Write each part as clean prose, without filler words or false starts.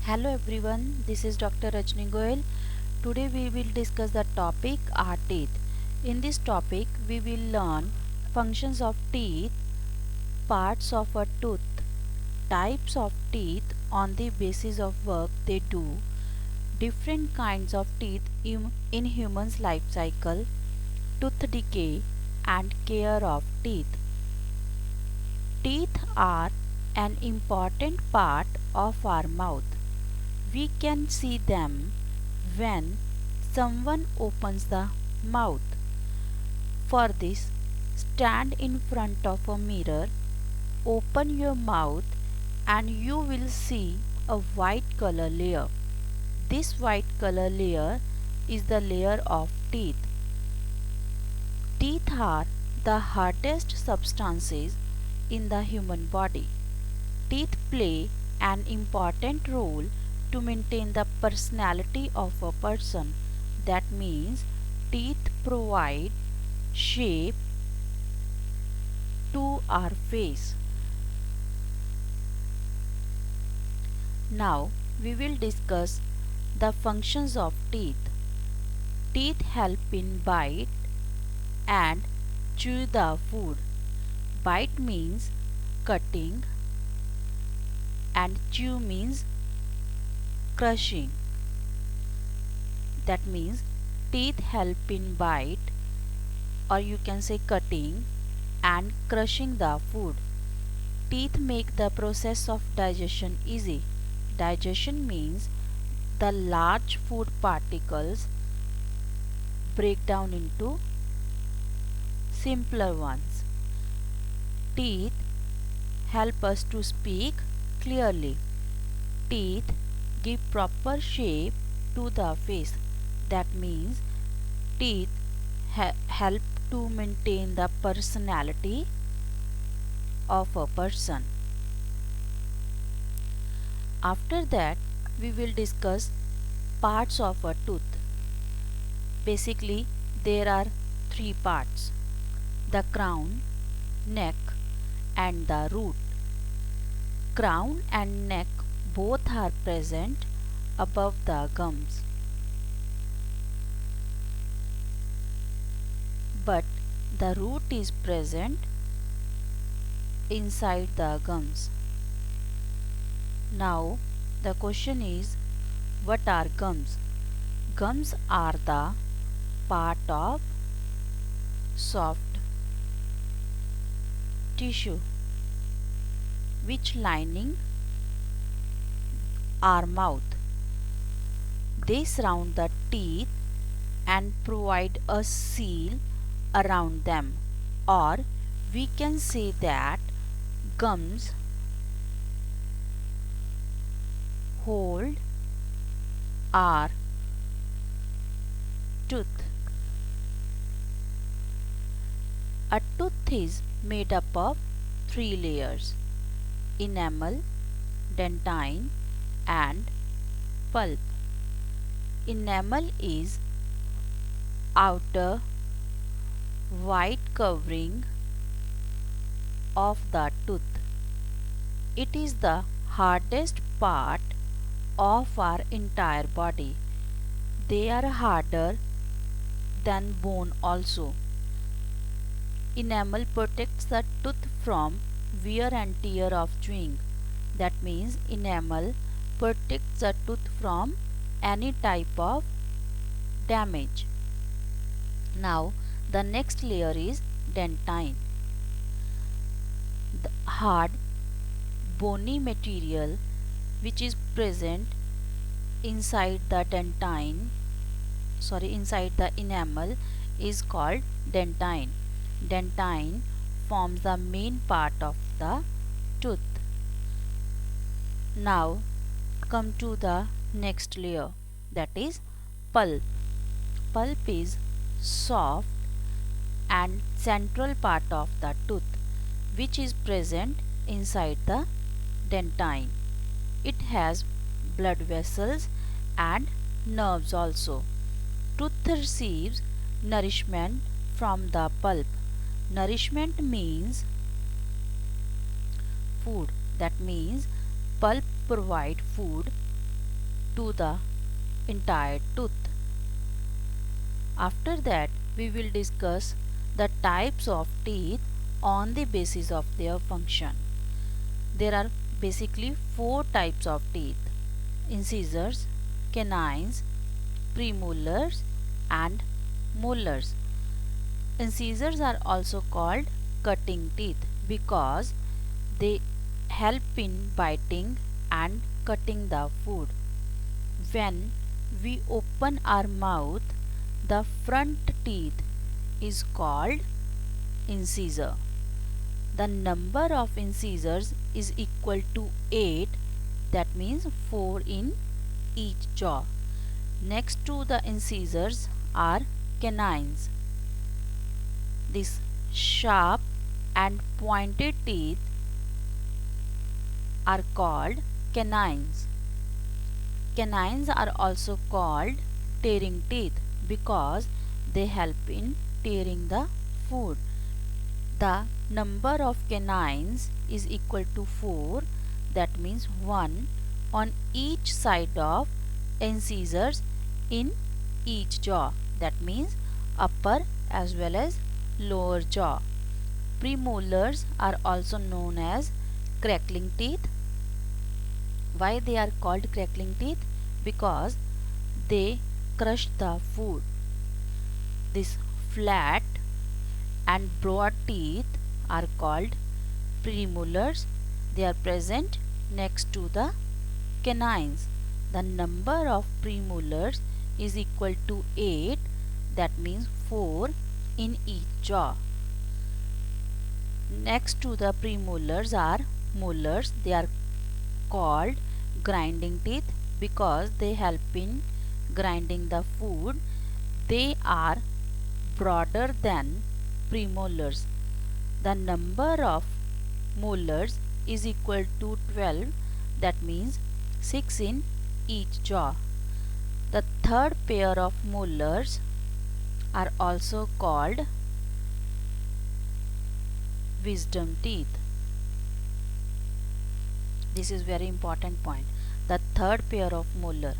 Hello everyone, this is Dr. Rajni Goyal. Today we will discuss the topic our teeth. In this topic we will learn functions of teeth, parts of a tooth, types of teeth on the basis of work they do, different kinds of teeth in humans life cycle, tooth decay and care of teeth. Teeth are an important part of our mouth. We can see them when someone opens the mouth. For this, stand in front of a mirror, open your mouth, and you will see a white color layer. This white color layer is the layer of teeth. Teeth are the hardest substances in the human body. Teeth play an important role to maintain the personality of a person. That means teeth provide shape to our face. Now we will discuss the functions of teeth. Teeth help in bite and chew the food. Bite means cutting and chew means crushing. That means teeth help in bite, or you can say cutting and crushing the food. Teeth make the process of digestion easy. Digestion means the large food particles break down into simpler ones. Teeth help us to speak clearly. Teeth give proper shape to the face. That means teeth help to maintain the personality of a person. After that, we will discuss parts of a tooth. Basically, there are three parts: the crown, neck, and the root. Crown and neck both are present above the gums, but the root is present inside the gums. Now the question is, what are gums? Gums are the part of soft tissue which lining our mouth. They surround the teeth and provide a seal around them, or we can say that gums hold our tooth. A tooth is made up of three layers: enamel, dentine, and pulp. Enamel is outer white covering of the tooth. It is the hardest part of our entire body. They are harder than bone also. Enamel protects the tooth from wear and tear of chewing. That means enamel protects the tooth from any type of damage. Now the next layer is dentine. The hard bony material which is present inside the inside the enamel is called dentine. Dentine forms the main part of the tooth. Now come to the next layer, that is pulp. Pulp is soft and central part of the tooth which is present inside the dentine. It has blood vessels and nerves also. Tooth receives nourishment from the pulp. Nourishment means food. That means pulp provide food to the entire tooth. After that, we will discuss the types of teeth on the basis of their function. There are basically four types of teeth: incisors, canines, premolars, and molars. Incisors are also called cutting teeth because they help in biting and cutting the food. When we open our mouth, the front teeth is called incisor. The number of incisors is equal to 8, that means 4 in each jaw. Next to the incisors are canines. These sharp and pointed teeth are called canines. Canines are also called tearing teeth because they help in tearing the food. The number of canines is equal to 4, that means 1 on each side of incisors in each jaw, that means upper as well as lower jaw. Premolars are also known as crackling teeth. Why they are called crackling teeth? Because they crush the food. These flat and broad teeth are called premolars. They are present next to the canines. The number of premolars is equal to 8, that means 4 in each jaw. Next to the premolars are molars. They are called grinding teeth because they help in grinding the food. They are broader than premolars. The number of molars is equal to 12, that means 6 in each jaw. The third pair of molars are also called wisdom teeth. This is very important point. The third pair of molar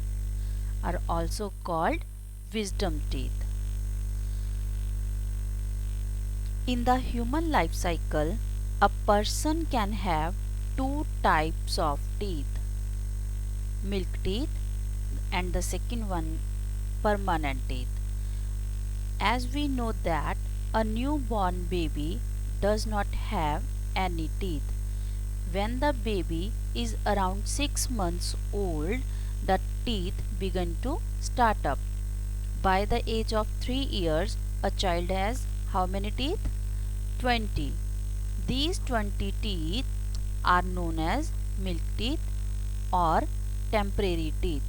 are also called wisdom teeth. In the human life cycle, a person can have two types of teeth: milk teeth and the second one permanent teeth. As we know that a newborn baby does not have any teeth. When the baby is around 6 months old, the teeth begin to start up. By the age of 3 years, a child has how many teeth? 20. These 20 teeth are known as milk teeth or temporary teeth.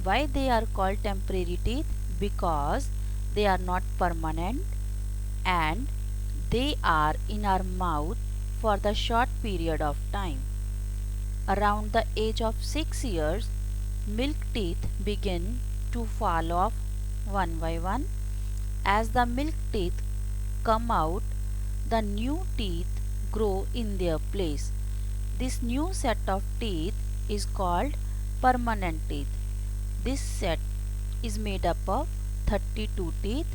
Why they are called temporary teeth? Because they are not permanent and they are in our mouth for the short period of time. Around the age of 6 years, milk teeth begin to fall off one by one. As the milk teeth come out, the new teeth grow in their place. This new set of teeth is called permanent teeth. This set is made up of 32 teeth.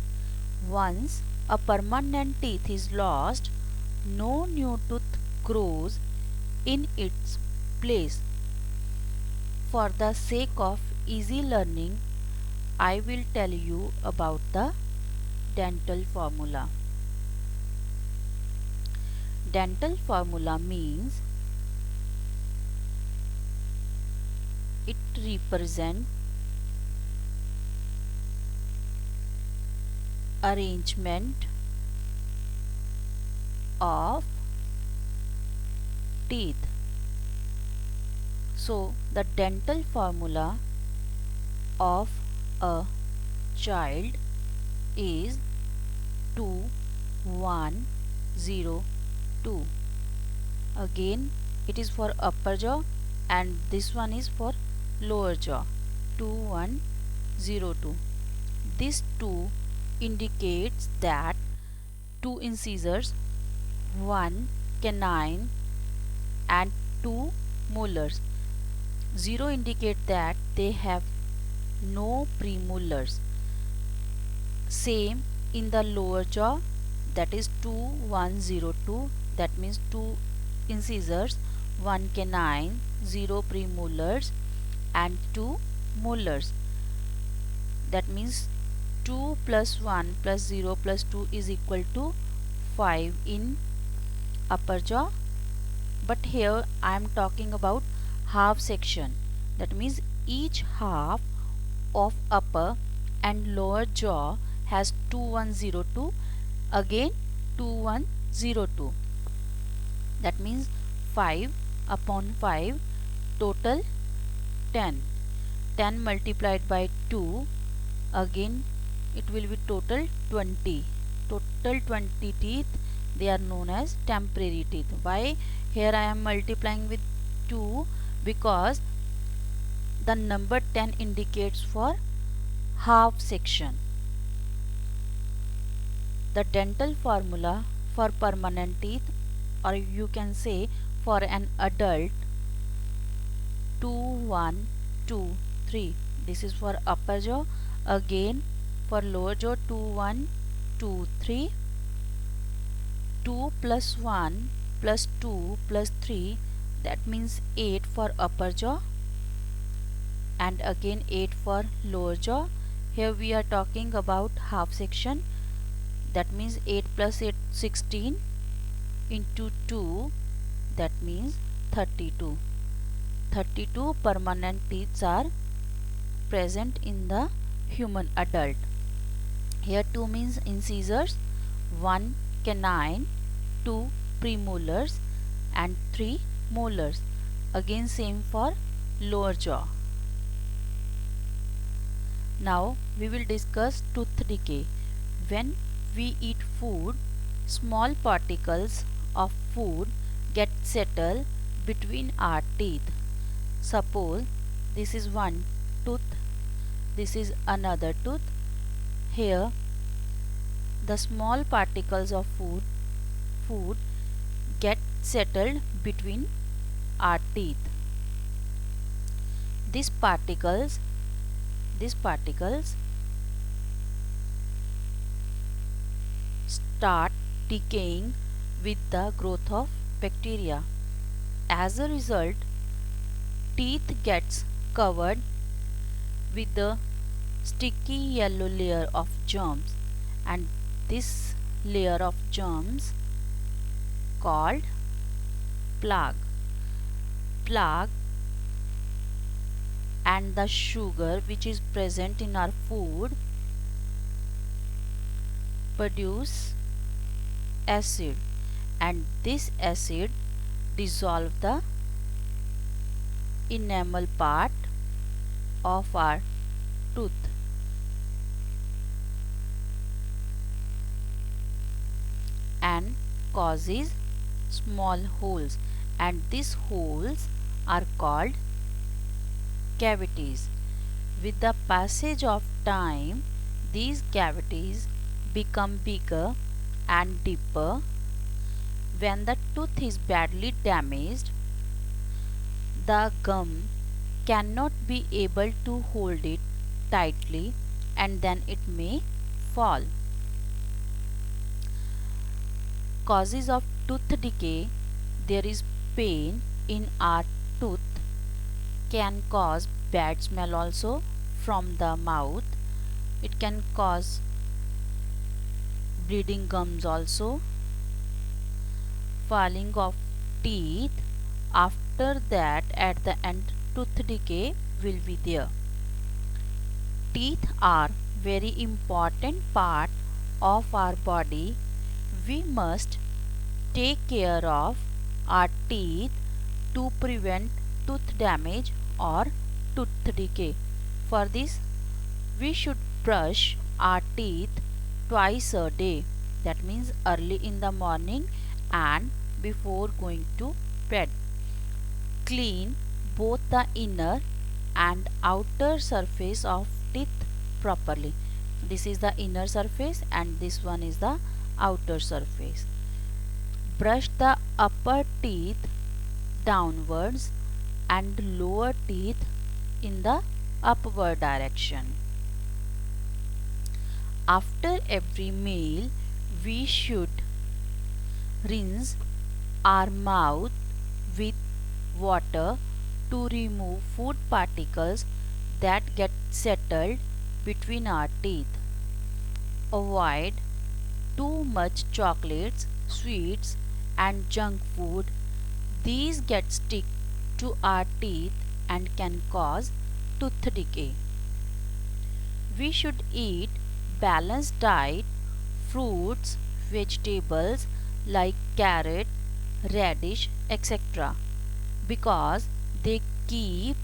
Once a permanent teeth is lost, no new tooth grows in its place. For the sake of easy learning, I will tell you about the dental formula. Dental formula means it represents arrangement of teeth. So the dental formula of a child is 2 1 0 2. Again it is for upper jaw and this one is for lower jaw. 2 1 0 2. This 2 indicates that 2 incisors, 1 canine and 2 molars. 0 indicate that they have no premolars. Same in the lower jaw, that is 2102, that means 2 incisors, 1 canine, 0 premolars and 2 molars. That means 2 plus 1 plus 0 plus 2 is equal to 5 in upper jaw. But here I am talking about half section. That means each half of upper and lower jaw has 2102, again 2102. That means 5 upon 5, total 10. 10 multiplied by 2, again it will be total 20. Total 20 teeth, they are known as temporary teeth. Why here I am multiplying with 2? Because the number 10 indicates for half section. The dental formula for permanent teeth, or you can say for an adult, 2 1 2 3. This is for upper jaw. Again for lower jaw, 2 1 2 3. 2 plus 1 plus 2 plus 3, that means 8 for upper jaw, and again 8 for lower jaw. Here we are talking about half section. That means 8 plus 8, 16 into 2, that means 32. 32 permanent teeth are present in the human adult. Here 2 means incisors, 1 canine, 2 premolars and 3 molars. Again same for lower jaw. Now we will discuss tooth decay. When we eat food, small particles of food get settled between our teeth. Suppose this is one tooth, this is another tooth. Here the small particles of food get settled between our teeth. These particles start decaying with the growth of bacteria. As a result, teeth gets covered with the sticky yellow layer of germs, and this layer of germs called plaque. Plaque and the sugar which is present in our food produce acid, and this acid dissolve the enamel part of our tooth. And causes small holes, and these holes are called cavities. With the passage of time, these cavities become bigger and deeper. When the tooth is badly damaged, the gum cannot be able to hold it tightly, and then it may fall. Causes of tooth decay: there is pain in our tooth, can cause bad smell also from the mouth. It can cause bleeding gums also, falling of teeth. After that, at the end, tooth decay will be there. Teeth are very important part of our body. We must take care of our teeth to prevent tooth damage or tooth decay. For this, we should brush our teeth twice a day. That means early in the morning and before going to bed. Clean both the inner and outer surface of teeth properly. This is the inner surface and this one is the outer surface. Brush the upper teeth downwards and lower teeth in the upward direction. After every meal, we should rinse our mouth with water to remove food particles that get settled between our teeth. Avoid too much chocolates, sweets, and junk food. These get stick to our teeth and can cause tooth decay. We should eat balanced diet, fruits, vegetables like carrot, radish, etc. because they keep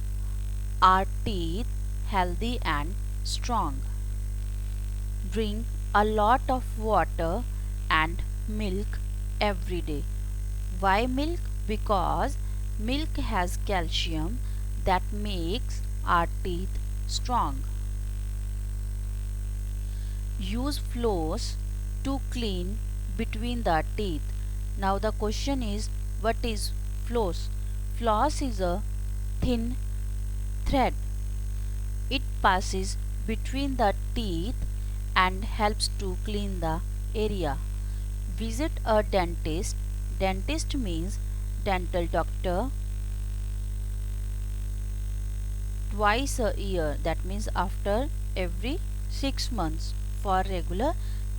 our teeth healthy and strong. Drink a lot of water and milk every day. Why milk? Because milk has calcium that makes our teeth strong. Use floss to clean between the teeth. Now the question is, what is floss? Floss is a thin thread. It passes between the teeth and helps to clean the area. Visit a dentist. Dentist means dental doctor twice a year, that means after every 6 months for regular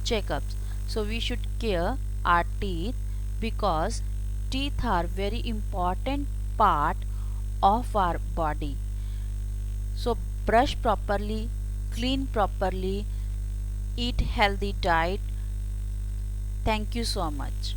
checkups. So we should care our teeth because teeth are very important part of our body. So brush properly, clean properly, eat healthy diet. Thank you so much.